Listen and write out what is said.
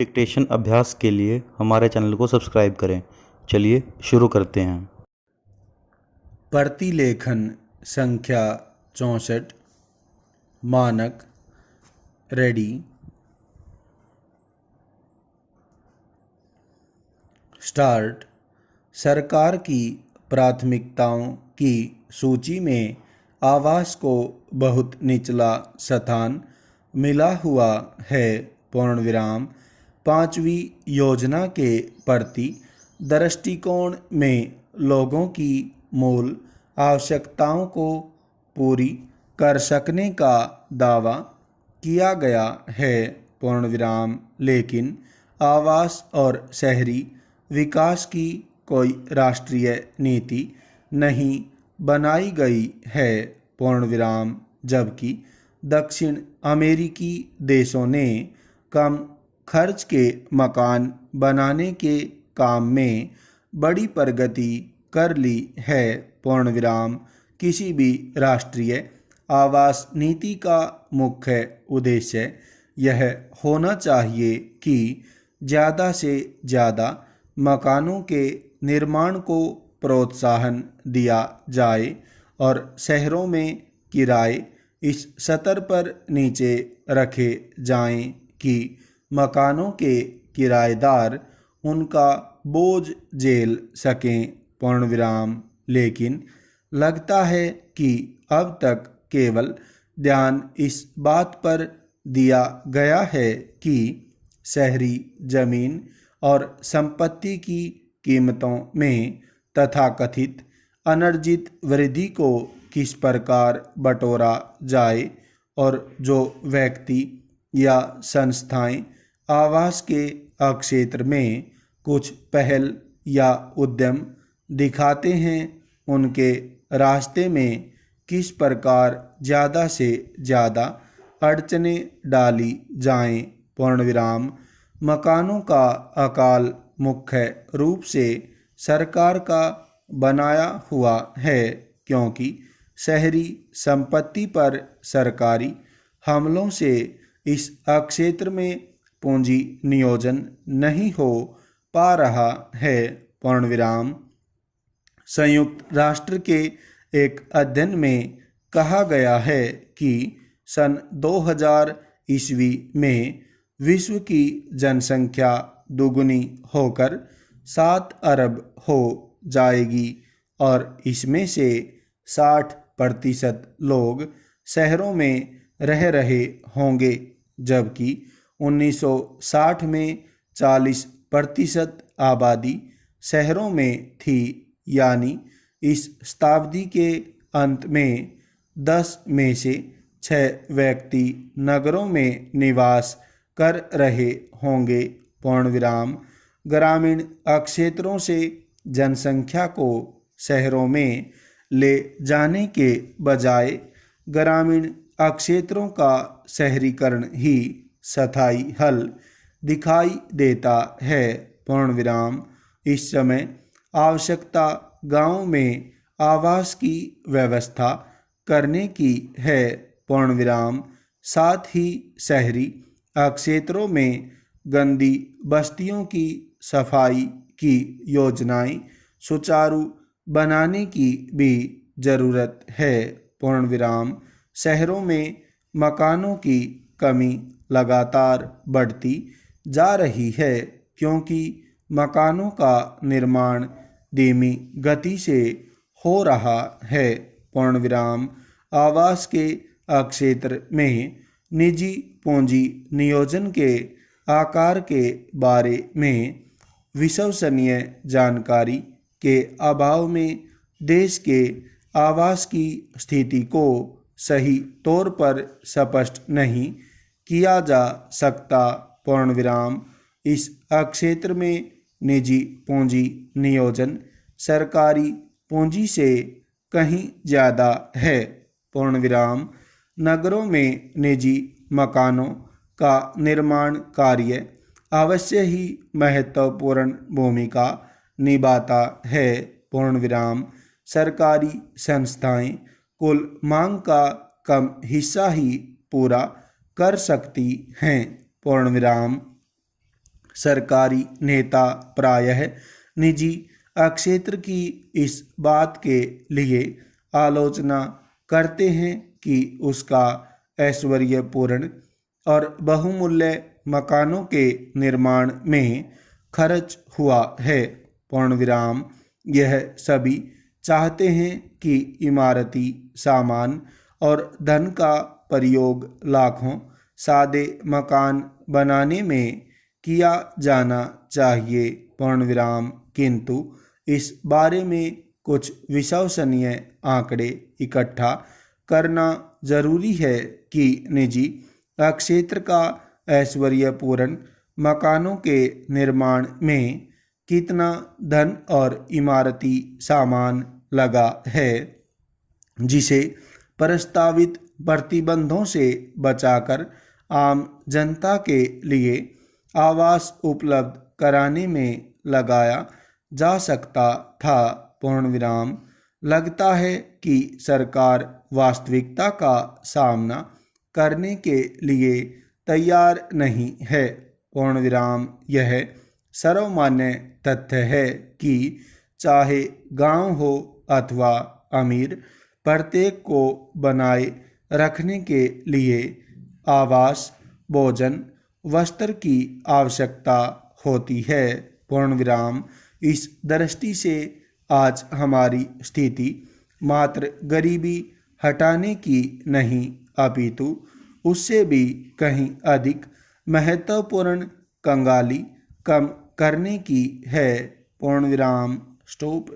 Dictation अभ्यास के लिए हमारे चैनल को सब्सक्राइब करें। चलिए शुरू करते हैं। प्रतिलेखन संख्या 64। मानक रेडी। स्टार्ट। सरकार की प्राथमिकताओं की सूची में आवास को बहुत निचला स्थान मिला हुआ है। पूर्ण विराम। पांचवी योजना के प्रति दृष्टिकोण में लोगों की मूल आवश्यकताओं को पूरी कर सकने का दावा किया गया है। पूर्ण विराम। लेकिन आवास और शहरी विकास की कोई राष्ट्रीय नीति नहीं बनाई गई है। पूर्ण विराम। जबकि दक्षिण अमेरिकी देशों ने कम खर्च के मकान बनाने के काम में बड़ी प्रगति कर ली है। पूर्ण विराम। किसी भी राष्ट्रीय आवास नीति का मुख्य उद्देश्य यह होना चाहिए कि ज़्यादा से ज़्यादा मकानों के निर्माण को प्रोत्साहन दिया जाए और शहरों में किराए इस स्तर पर नीचे रखे जाएं कि मकानों के किराएदार उनका बोझ झेल सकें। पूर्ण विराम। लेकिन लगता है कि अब तक केवल ध्यान इस बात पर दिया गया है कि शहरी जमीन और संपत्ति की कीमतों में तथाकथित अनर्जित वृद्धि को किस प्रकार बटोरा जाए और जो व्यक्ति या संस्थाएं आवास के क्षेत्र में कुछ पहल या उद्यम दिखाते हैं उनके रास्ते में किस प्रकार ज़्यादा से ज़्यादा अड़चनें डाली जाएं। पूर्ण विराम। मकानों का अकाल मुख्य रूप से सरकार का बनाया हुआ है क्योंकि शहरी संपत्ति पर सरकारी हमलों से इस क्षेत्र में पूंजी नियोजन नहीं हो पा रहा है। पूर्ण विराम। संयुक्त राष्ट्र के एक अध्ययन में कहा गया है कि सन 2000 ईस्वी में विश्व की जनसंख्या दोगुनी होकर 7 अरब हो जाएगी और इसमें से 60% लोग शहरों में रह रहे होंगे, जबकि 1960 में 40% आबादी शहरों में थी। यानी इस शताब्दी के अंत में 10 में से 6 व्यक्ति नगरों में निवास कर रहे होंगे। पूर्ण विराम। ग्रामीण क्षेत्रों से जनसंख्या को शहरों में ले जाने के बजाय ग्रामीण क्षेत्रों का शहरीकरण ही स्थायी हल दिखाई देता है। पूर्ण विराम। इस समय आवश्यकता गांव में आवास की व्यवस्था करने की है। पूर्ण विराम। साथ ही शहरी क्षेत्रों में गंदी बस्तियों की सफाई की योजनाएं सुचारू बनाने की भी ज़रूरत है। पूर्ण विराम। शहरों में मकानों की कमी लगातार बढ़ती जा रही है क्योंकि मकानों का निर्माण धीमी गति से हो रहा है। पूर्ण विराम। आवास के क्षेत्र में निजी पूंजी नियोजन के आकार के बारे में विश्वसनीय जानकारी के अभाव में देश के आवास की स्थिति को सही तौर पर स्पष्ट नहीं किया जा सकता। पूर्ण विराम। इस क्षेत्र में निजी पूंजी नियोजन सरकारी पूंजी से कहीं ज़्यादा है। पूर्ण विराम। नगरों में निजी मकानों का निर्माण कार्य अवश्य ही महत्वपूर्ण भूमिका निभाता है। पूर्ण विराम। सरकारी संस्थाएं कुल मांग का कम हिस्सा ही पूरा कर सकती हैं। पूर्ण विराम। सरकारी नेता प्रायः निजी क्षेत्र की इस बात के लिए आलोचना करते हैं कि उसका ऐश्वर्यपूर्ण और बहुमूल्य मकानों के निर्माण में खर्च हुआ है। पूर्णविराम यह सभी चाहते हैं कि इमारती सामान और धन का प्रयोग लाखों सादे मकान बनाने में किया जाना चाहिए। पूर्णविराम किंतु इस बारे में कुछ विश्वसनीय आंकड़े इकट्ठा करना जरूरी है कि निजी क्षेत्र का ऐश्वर्यपूर्ण मकानों के निर्माण में कितना धन और इमारती सामान लगा है, जिसे प्रस्तावित प्रतिबंधों से बचाकर आम जनता के लिए आवास उपलब्ध कराने में लगाया जा सकता था। पूर्णविराम लगता है कि सरकार वास्तविकता का सामना करने के लिए तैयार नहीं है। पूर्णविराम यह सर्वमान्य तथ्य है कि चाहे गांव हो अथवा अमीर, प्रत्येक को बनाए रखने के लिए आवास, भोजन, वस्त्र की आवश्यकता होती है। पूर्णविराम इस दृष्टि से आज हमारी स्थिति मात्र गरीबी हटाने की नहीं अपितु उससे भी कहीं अधिक महत्वपूर्ण कंगाली कम करने की है। पूर्णविराम स्टॉप।